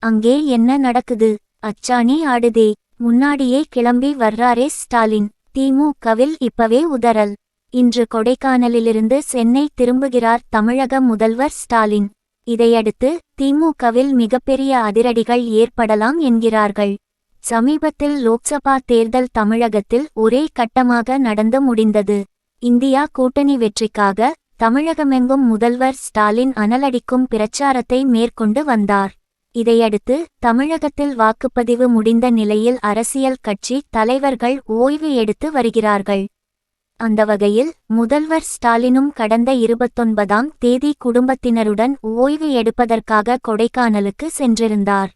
அங்கே என்ன நடக்குது? அச்சாணி ஆடுதே. முன்னாடியே கிளம்பி வர்றாரே ஸ்டாலின். திமுகவில் இப்பவே உதறல். இன்று கொடைக்கானலிலிருந்து சென்னை திரும்புகிறார் தமிழக முதல்வர் ஸ்டாலின். இதையடுத்து திமுகவில் மிகப்பெரிய அதிரடிகள் ஏற்படலாம் என்கிறார்கள். சமீபத்தில் லோக்சபா தேர்தல் தமிழகத்தில் ஒரே கட்டமாக நடந்து முடிந்தது. இந்தியா கூட்டணி வெற்றிக்காக தமிழகமெங்கும் முதல்வர் ஸ்டாலின் அனலடிக்கும் பிரச்சாரத்தை மேற்கொண்டு வந்தார். இதையடுத்து தமிழகத்தில் வாக்குப்பதிவு முடிந்த நிலையில் அரசியல் கட்சி தலைவர்கள் ஓய்வு எடுத்து வருகிறார்கள். அந்த வகையில் முதல்வர் ஸ்டாலினும் கடந்த 29ஆம் தேதி குடும்பத்தினருடன் ஓய்வு எடுப்பதற்காக கொடைக்கானலுக்கு சென்றிருந்தார்.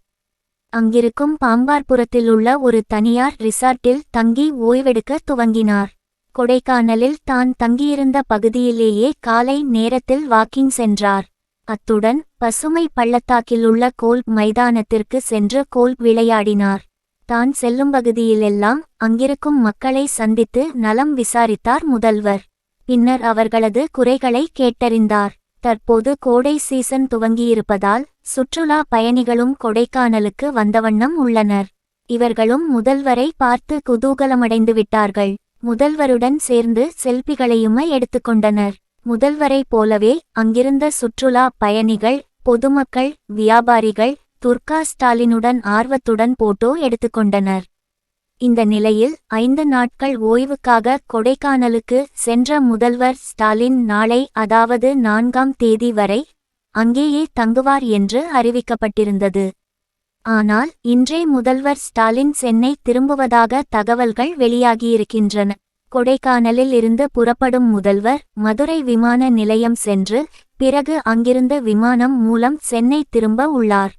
அங்கிருக்கும் பாம்பார்புரத்தில் உள்ள ஒரு தனியார் ரிசார்ட்டில் தங்கி ஓய்வெடுக்க துவங்கினார். கொடைக்கானலில் தான் தங்கியிருந்த பகுதியிலேயே காலை நேரத்தில் வாக்கிங் சென்றார். அத்துடன் பசுமை பள்ளத்தாக்கில் உள்ள கோல்ப் மைதானத்திற்கு சென்று கோல்ப் விளையாடினார். தான் செல்லும் பகுதியிலெல்லாம் அங்கிருக்கும் மக்களை சந்தித்து நலம் விசாரித்தார் முதல்வர். பின்னர் அவர்களது குறைகளை கேட்டறிந்தார். தற்போது கோடை சீசன் துவங்கியிருப்பதால் சுற்றுலா பயணிகளும் கொடைக்கானலுக்கு வந்தவண்ணம் உள்ளனர். இவர்களும் முதல்வரை பார்த்து குதூகலமடைந்து விட்டார்கள். முதல்வருடன் சேர்ந்து செல்பிகளையும் எடுத்துக்கொண்டனர். முதல்வரை போலவே அங்கிருந்த சுற்றுலா பயணிகள், பொதுமக்கள், வியாபாரிகள் துர்கா ஸ்டாலினுடன் ஆர்வத்துடன் போட்டோ எடுத்துக்கொண்டனர். இந்த நிலையில் 5 நாட்கள் ஓய்வுக்காக கொடைக்கானலுக்கு சென்ற முதல்வர் ஸ்டாலின் நாளை அதாவது 4ஆம் தேதி வரை அங்கேயே தங்குவார் என்று அறிவிக்கப்பட்டிருந்தது. ஆனால் இன்றே முதல்வர் ஸ்டாலின் சென்னை திரும்புவதாக தகவல்கள் வெளியாகியிருக்கின்றன. கொடைக்கானலில் இருந்து புறப்படும் முதல்வர் மதுரை விமான நிலையம் சென்று பிறகு அங்கிருந்து விமானம் மூலம் சென்னை திரும்ப உள்ளார்.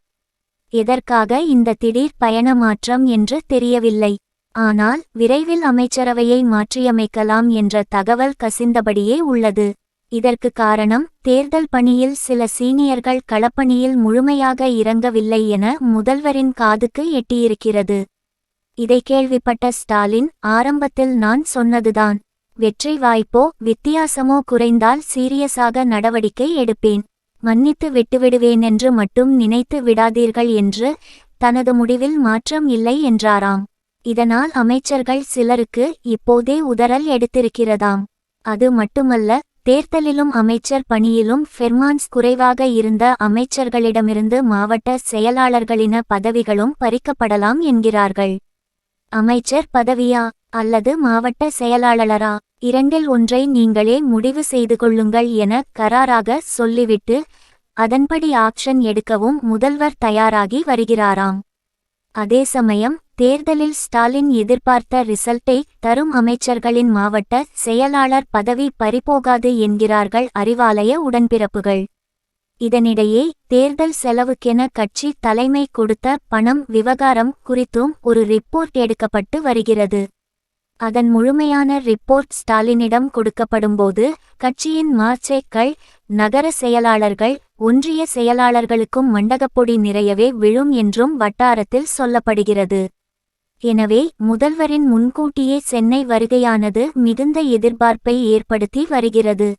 எதற்காக இந்த திடீர் பயண மாற்றம் என்று தெரியவில்லை. ஆனால் விரைவில் அமைச்சரவையை மாற்றியமைக்கலாம் என்ற தகவல் கசிந்தபடியே உள்ளது. இதற்கு காரணம் தேர்தல் பணியில் சில சீனியர்கள் களப்பணியில் முழுமையாக இறங்கவில்லை என முதல்வரின் காதுக்கு எட்டியிருக்கிறது. இதை கேள்விப்பட்ட ஸ்டாலின் ஆரம்பத்தில் நான் சொன்னதுதான், வெற்றி வாய்ப்போ வித்தியாசமோ குறைந்தால் சீரியஸாக நடவடிக்கை எடுப்பேன், மன்னித்து விட்டுவிடுவேனென்று மட்டும் நினைத்து விடாதீர்கள் என்று தனது முடிவில் மாற்றம் இல்லை என்றாராம். இதனால் அமைச்சர்கள் சிலருக்கு இப்போதே உதறல் எடுத்திருக்கிறதாம். அது மட்டுமல்ல, தேர்தலிலும் அமைச்சர் பணியிலும் பெர்மான்ஸ் குறைவாக இருந்த அமைச்சர்களிடமிருந்து மாவட்ட செயலாளர்களின பதவிகளும் பறிக்கப்படலாம் என்கிறார்கள். அமைச்சர் பதவியா அல்லது மாவட்ட செயலாளரா, இரண்டில் ஒன்றை நீங்களே முடிவு செய்து கொள்ளுங்கள் என கராராக சொல்லிவிட்டு அதன்படி ஆக்ஷன் எடுக்கவும் முதல்வர் தயாராகி வருகிறாராம். அதே சமயம் தேர்தலில் ஸ்டாலின் எதிர்பார்த்த ரிசல்ட்டை தரும் அமைச்சர்களின் மாவட்ட செயலாளர் பதவி பறிபோகாது என்கிறார்கள் அறிவாலய உடன்பிறப்புகள். இதனிடையே தேர்தல் செலவுக்கென கட்சி தலைமை கொடுத்த பணம் விவகாரம் குறித்தும் ஒரு ரிப்போர்ட் எடுக்கப்பட்டு வருகிறது. அதன் முழுமையான ரிப்போர்ட் ஸ்டாலினிடம் கொடுக்கப்படும்போது கட்சியின் மார்ச்சேக்கள், நகர செயலாளர்கள், ஒன்றிய செயலாளர்களுக்கும் மண்டகப்பொடி நிறையவே விழும் என்றும் வட்டாரத்தில் சொல்லப்படுகிறது. எனவே முதல்வரின் முன்கூட்டியே சென்னை வருகையானது மிகுந்த எதிர்பார்ப்பை ஏற்படுத்தி வருகிறது.